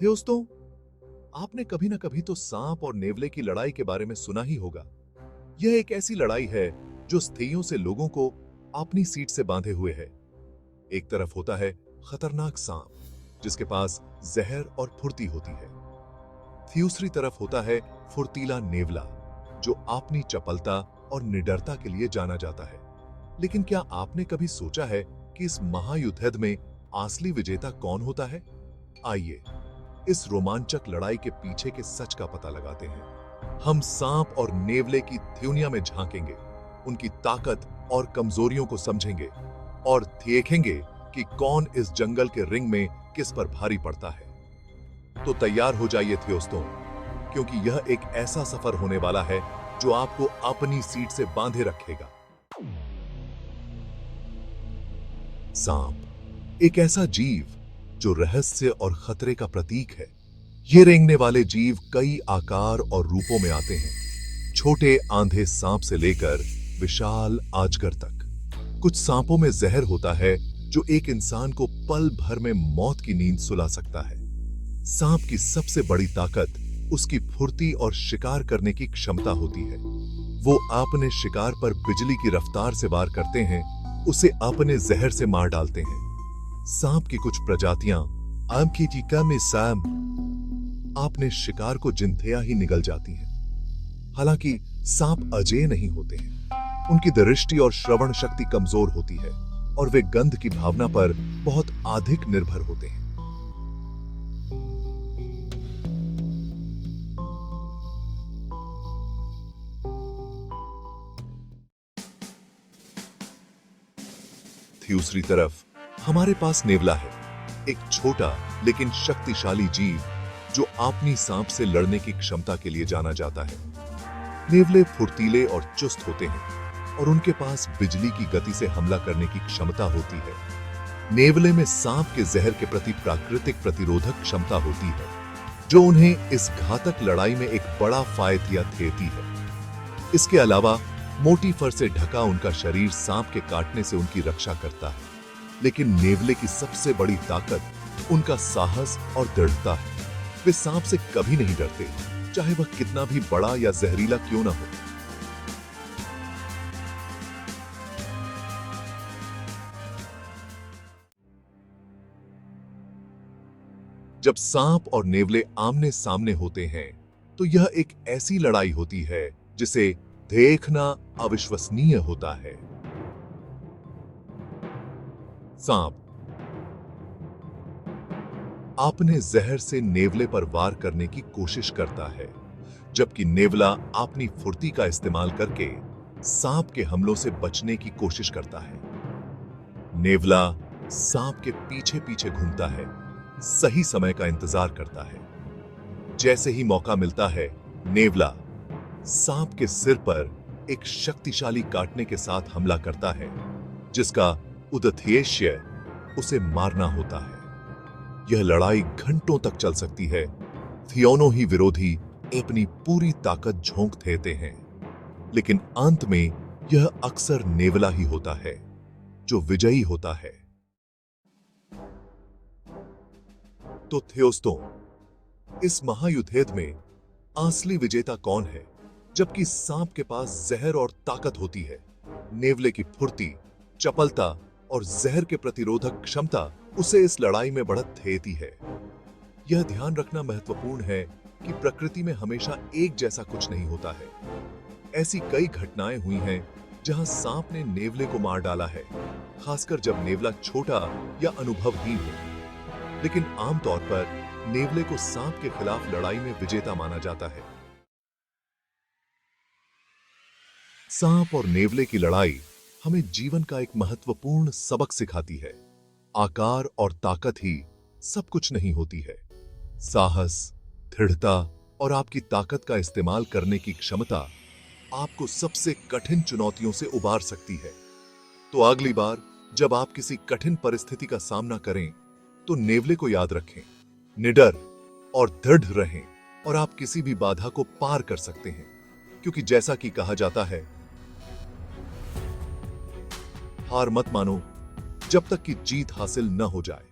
दोस्तों, आपने कभी ना कभी तो सांप और नेवले की लड़ाई के बारे में सुना ही होगा। यह एक ऐसी लड़ाई है जो स्थैर्यों से लोगों को अपनी सीट से बांधे हुए है। एक तरफ होता है खतरनाक सांप जिसके पास जहर और फुर्ती होती है। दूसरी तरफ होता है फुर्तीला नेवला जो अपनी चपलता और निडरता के लिए जाना जाता है। लेकिन क्या आपने कभी सोचा है कि इस महायुद्ध में असली विजेता कौन होता है? आइए इस रोमांचक लड़ाई के पीछे के सच का पता लगाते हैं। हम सांप और नेवले की दुनिया में झांकेंगे, उनकी ताकत और कमजोरियों को समझेंगे और देखेंगे कि कौन इस जंगल के रिंग में किस पर भारी पड़ता है। तो तैयार हो जाइए दोस्तों, क्योंकि यह एक ऐसा सफर होने वाला है जो आपको अपनी सीट से बांधे रखेगा। सांप एक ऐसा जीव जो रहस्य और खतरे का प्रतीक है। ये रेंगने वाले जीव कई आकार और रूपों में आते हैं, छोटे आंधे सांप से लेकर विशाल अजगर तक। कुछ सांपों में जहर होता है जो एक इंसान को पल भर में मौत की नींद सुला सकता है। सांप की सबसे बड़ी ताकत उसकी फुर्ती और शिकार करने की क्षमता होती है। वो अपने शिकार पर बिजली की रफ्तार से वार करते हैं, उसे अपने जहर से मार डालते हैं। सांप की कुछ प्रजातियां अपने शिकार को जिंदया ही निगल जाती हैं। हालांकि सांप अजेय नहीं होते हैं। उनकी दृष्टि और श्रवण शक्ति कमजोर होती है और वे गंध की भावना पर बहुत अधिक निर्भर होते हैं। दूसरी तरफ हमारे पास नेवला है, एक छोटा लेकिन शक्तिशाली जीव जो अपनी सांप से लड़ने की क्षमता के लिए जाना जाता है। नेवले फुर्तीले और चुस्त होते हैं और उनके पास बिजली की गति से हमला करने की क्षमता होती है। नेवले में सांप के जहर के प्रति प्राकृतिक प्रतिरोधक क्षमता होती है जो उन्हें इस घातक लड़ाई में एक बड़ा फायदा देती है। इसके अलावा मोटी फर से ढका उनका शरीर सांप के काटने से उनकी रक्षा करता है। लेकिन नेवले की सबसे बड़ी ताकत उनका साहस और दृढ़ता है। वे सांप से कभी नहीं डरते, चाहे वह कितना भी बड़ा या जहरीला क्यों ना हो। जब सांप और नेवले आमने सामने होते हैं तो यह एक ऐसी लड़ाई होती है जिसे देखना अविश्वसनीय होता है। सांप अपने जहर से नेवले पर वार करने की कोशिश करता है, जबकि नेवला अपनी फुर्ती का इस्तेमाल करके सांप के हमलों से बचने की कोशिश करता है। नेवला सांप के पीछे पीछे घूमता है, सही समय का इंतजार करता है। जैसे ही मौका मिलता है, नेवला सांप के सिर पर एक शक्तिशाली काटने के साथ हमला करता है, जिसका उद्देश्य उसे मारना होता है। यह लड़ाई घंटों तक चल सकती है। दोनों ही विरोधी अपनी पूरी ताकत झोंक देते हैं, लेकिन अंत में यह अक्सर नेवला ही होता है जो विजयी होता है। तो दोस्तों, इस महायुद्ध में असली विजेता कौन है? जबकि सांप के पास जहर और ताकत होती है, नेवले की फुर्ती, चपलता और जहर के प्रतिरोधक क्षमता उसे इस लड़ाई में बढ़त देती है। यह ध्यान रखना महत्वपूर्ण है कि प्रकृति में हमेशा एक जैसा कुछ नहीं होता है। ऐसी कई घटनाएं हुई हैं जहां सांप ने नेवले को मार डाला है, खासकर जब नेवला छोटा या अनुभवहीन हो। लेकिन आमतौर पर नेवले को सांप के खिलाफ लड़ाई में विजेता माना जाता है। सांप और नेवले की लड़ाई हमें जीवन का एक महत्वपूर्ण सबक सिखाती है। आकार और ताकत ही सब कुछ नहीं होती है। साहस, दृढ़ता और आपकी ताकत का इस्तेमाल करने की क्षमता आपको सबसे कठिन चुनौतियों से उबार सकती है। तो अगली बार जब आप किसी कठिन परिस्थिति का सामना करें तो नेवले को याद रखें, निडर और दृढ़ रहें और आप किसी भी बाधा को पार कर सकते हैं, क्योंकि जैसा कि कहा जाता है, हार मत मानो जब तक कि जीत हासिल न हो जाए।